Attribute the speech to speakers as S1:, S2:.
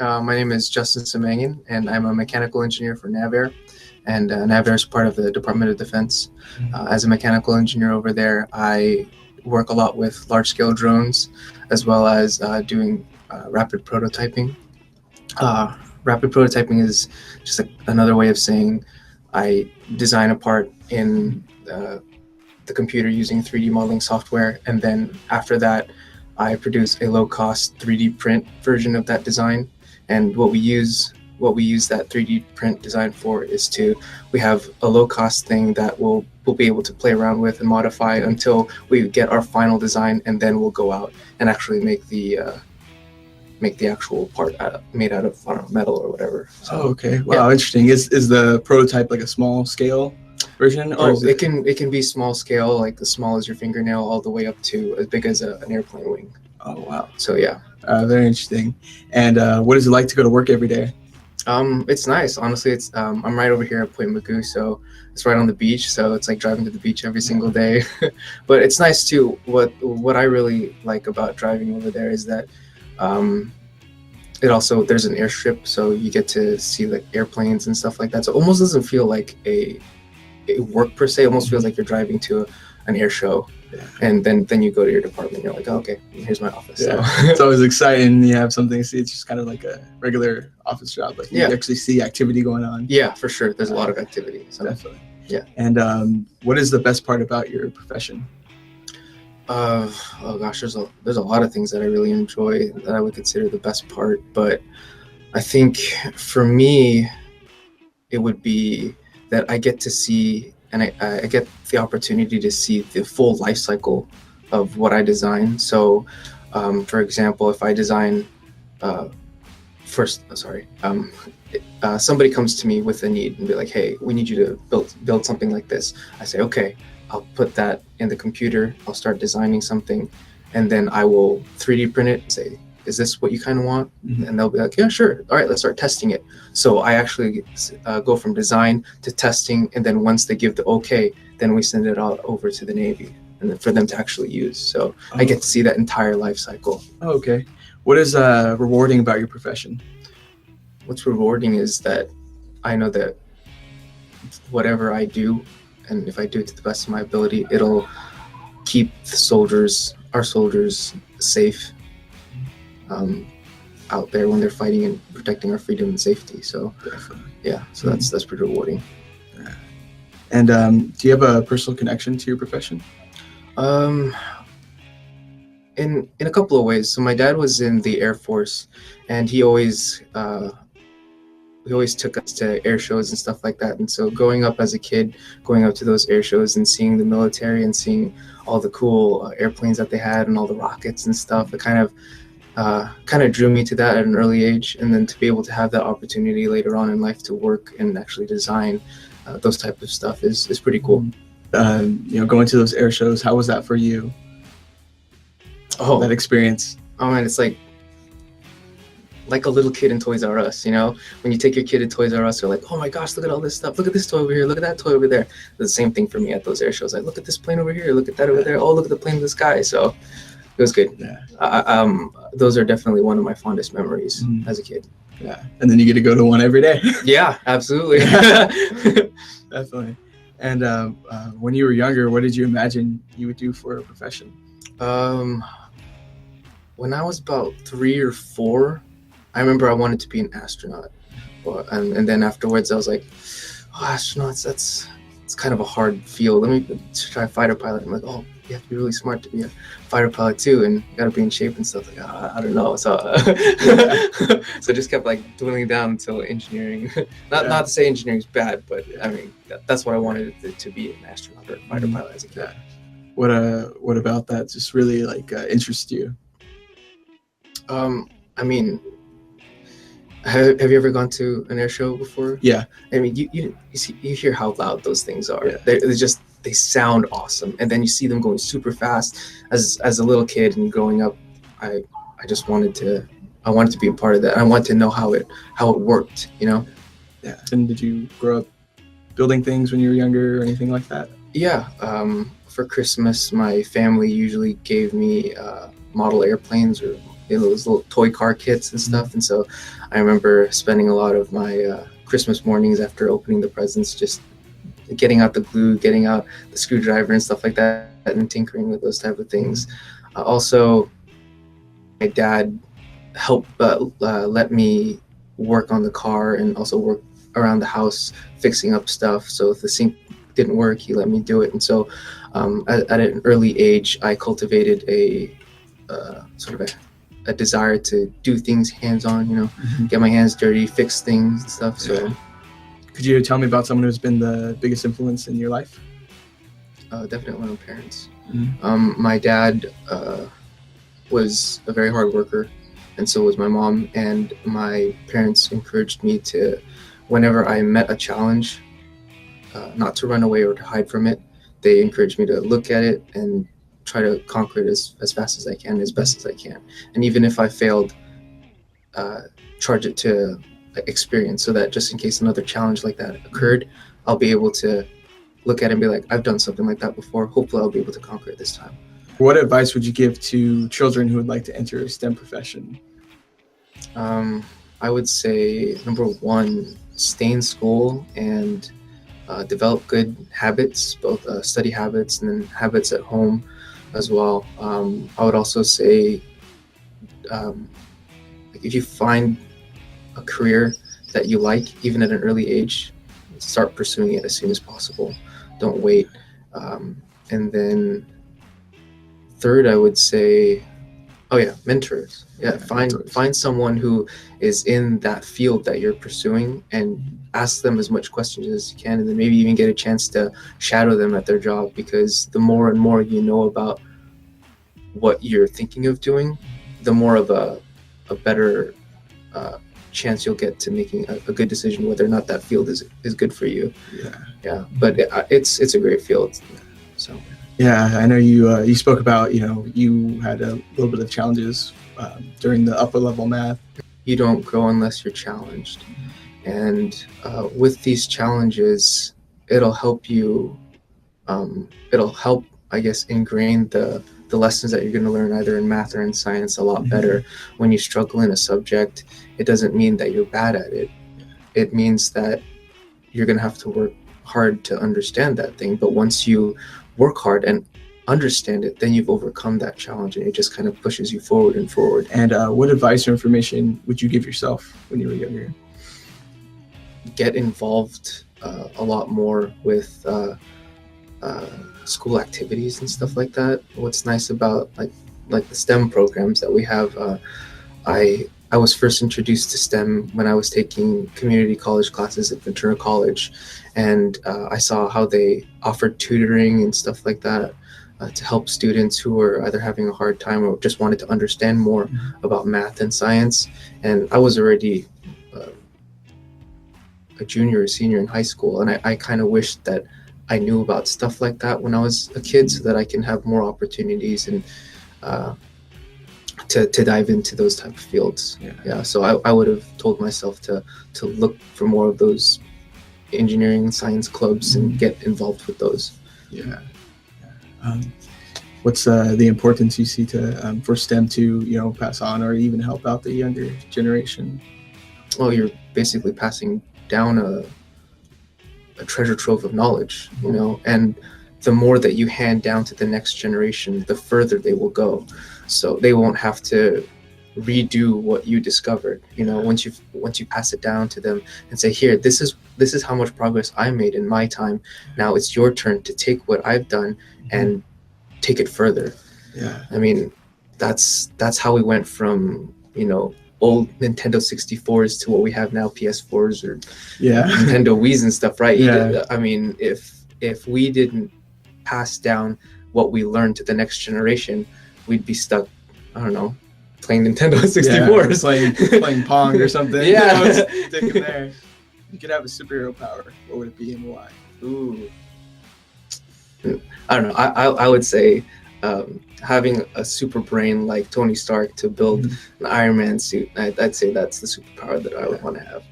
S1: My name is Justin Simangan, and I'm a mechanical engineer for NavAir. And NavAir is part of the Department of Defense. As a mechanical engineer over there, I work a lot with large-scale drones, as well as doing rapid prototyping. Rapid prototyping is just another way of saying I design a part in the computer using 3D modeling software, and then after that, I produce a low-cost 3D print version of that design. And what we use that 3D print design for is we have a low-cost thing that we'll be able to play around with and modify until we get our final design, and then we'll go out and actually make the actual part made out of, I don't know, metal or whatever. So,
S2: okay. Wow, yeah. Interesting. Is the prototype like a small scale version? Or
S1: it can be small scale, like as small as your fingernail, all the way up to as big as an airplane wing.
S2: Oh, wow.
S1: So yeah.
S2: Very interesting. And what is it like to go to work every day?
S1: It's nice. Honestly, I'm right over here at Point Magoo, so it's right on the beach. So it's like driving to the beach every single day. But it's nice too. What I really like about driving over there is that there's an airstrip, so you get to see like airplanes and stuff like that. So it almost doesn't feel like a work per se. It almost feels like you're driving to an air show. Yeah. And then you go to your department, you're like, oh, okay, here's my office.
S2: Yeah.
S1: So.
S2: It's always exciting. You have something to see. It's just kind of like a regular office job. Like you actually see activity going on.
S1: Yeah, for sure. There's a lot of activity. So.
S2: Definitely.
S1: Yeah.
S2: And what is the best part about your profession?
S1: Oh gosh, there's a lot of things that I really enjoy that I would consider the best part. But I think for me, it would be that I get to see, and I get the opportunity to see the full life cycle of what I design. So, for example, if I design, somebody comes to me with a need and be like, hey, we need you to build something like this. I say, okay, I'll put that in the computer. I'll start designing something, and then I will 3D print it and say, is this what you kind of want? Mm-hmm. And they'll be like, yeah, sure. All right, let's start testing it. So I actually go from design to testing, and then once they give the okay, then we send it out over to the Navy and for them to actually use. So I get to see that entire life cycle.
S2: Oh, okay. What is rewarding about your profession?
S1: What's rewarding is that I know that whatever I do, and if I do it to the best of my ability, it'll keep our soldiers safe out there when they're fighting and protecting our freedom and safety. So definitely. Yeah, so that's pretty rewarding.
S2: Yeah. And do you have a personal connection to your profession?
S1: In a couple of ways. So my dad was in the Air Force, and he always took us to air shows and stuff like that. And so growing up as a kid, going up to those air shows and seeing the military and seeing all the cool airplanes that they had and all the rockets and stuff, it kind of drew me to that at an early age. And then to be able to have that opportunity later on in life to work and actually design those type of stuff is pretty cool.
S2: Going to those air shows, how was that for you? Oh, that experience.
S1: Oh man, it's like a little kid in Toys R Us, when you take your kid to Toys R Us, you're like, oh my gosh, look at all this stuff. Look at this toy over here. Look at that toy over there. It's the same thing for me at those air shows. Like, look at this plane over here. Look at that over there. Oh, look at the plane in the sky. So it was good. Yeah. Those are definitely one of my fondest memories as a kid.
S2: Yeah. And then you get to go to one every day.
S1: Yeah, absolutely.
S2: Definitely. And when you were younger, what did you imagine you would do for a profession?
S1: When I was about 3 or 4, I remember I wanted to be an astronaut. And then afterwards I was like, oh, astronauts, it's kind of a hard field. Let me try fighter pilot. I'm like, oh, you have to be really smart to be a fighter pilot too, and you gotta be in shape and stuff. Like, I don't know. So so just kept like dwindling down until engineering. Not to say engineering is bad, but I mean that's what I wanted to be, an astronaut or a fighter pilot as a kid.
S2: Yeah. What about that just really interests you?
S1: I mean, have you ever gone to an air show before?
S2: Yeah.
S1: I mean, you hear how loud those things are. Yeah. They sound awesome, and then you see them going super fast. As a little kid and growing up, I wanted to be a part of that. I wanted to know how it worked. Yeah.
S2: And did you grow up building things when you were younger or anything like that?
S1: Yeah. For Christmas, my family usually gave me model airplanes or those little toy car kits and stuff. And so I remember spending a lot of my Christmas mornings after opening the presents just getting out the glue, getting out the screwdriver and stuff like that, and tinkering with those type of things. Also, my dad helped let me work on the car and also work around the house fixing up stuff. So if the sink didn't work, he let me do it. And so at an early age, I cultivated a sort of a desire to do things hands-on, get my hands dirty, fix things and stuff. So
S2: could you tell me about someone who's been the biggest influence in your life?
S1: Definitely my parents. My dad was a very hard worker, and so was my mom, and my parents encouraged me to, whenever I met a challenge, not to run away or to hide from it. They encouraged me to look at it and try to conquer it as fast as I can, as best as I can. And even if I failed, charge it to experience, so that just in case another challenge like that occurred, I'll be able to look at it and be like, I've done something like that before. Hopefully I'll be able to conquer it this time.
S2: What advice would you give to children who would like to enter a STEM profession?
S1: I would say, number one, stay in school and develop good habits, both study habits and then habits at home as well. I would also say, if you find a career that you like, even at an early age, start pursuing it as soon as possible. Don't wait. And then third, I would say, mentors. Find someone who is in that field that you're pursuing and ask them as much questions as you can, and then maybe even get a chance to shadow them at their job, because the more and more you know about what you're thinking of doing, the more of a better chance you'll get to making a good decision whether or not that field is good for you. But it's a great field. So
S2: I know you spoke about you had a little bit of challenges during the upper level math.
S1: You don't grow unless you're challenged, and with these challenges, it'll help you I guess ingrain the lessons that you're going to learn either in math or in science a lot better. When you struggle in a subject, it doesn't mean that you're bad at it. It means that you're going to have to work hard to understand that thing. But once you work hard and understand it, then you've overcome that challenge, and it just kind of pushes you forward and forward.
S2: And what advice or information would you give yourself when you were younger?
S1: Get involved a lot more with school activities and stuff like that. What's nice about like the STEM programs that we have, I was first introduced to STEM when I was taking community college classes at Ventura College, and I saw how they offered tutoring and stuff like that to help students who were either having a hard time or just wanted to understand more about math and science. And I was already a junior or senior in high school, and I kind of wished that I knew about stuff like that when I was a kid, so that I can have more opportunities and to dive into those type of fields. So I would have told myself to look for more of those engineering and science clubs and get involved with those.
S2: What's the importance you see to for STEM to pass on or even help out the younger generation?
S1: Well, you're basically passing down a treasure trove of knowledge, and the more that you hand down to the next generation, the further they will go. So they won't have to redo what you discovered. Once you pass it down to them and say, here, this is how much progress I made in my time. Now it's your turn to take what I've done and take it further. I mean, that's how we went from old Nintendo 64s to what we have now, PS4s or Nintendo Wii's and stuff, right? I mean, if we didn't pass down what we learned to the next generation, we'd be stuck, I don't know, playing Nintendo 64s.
S2: Playing Pong or something. Sticking there. You could have a superhero power. What would it be and why?
S1: Ooh. I don't know. I would say having a super brain like Tony Stark to build an Iron Man suit. I'd say that's the superpower that I would want to have.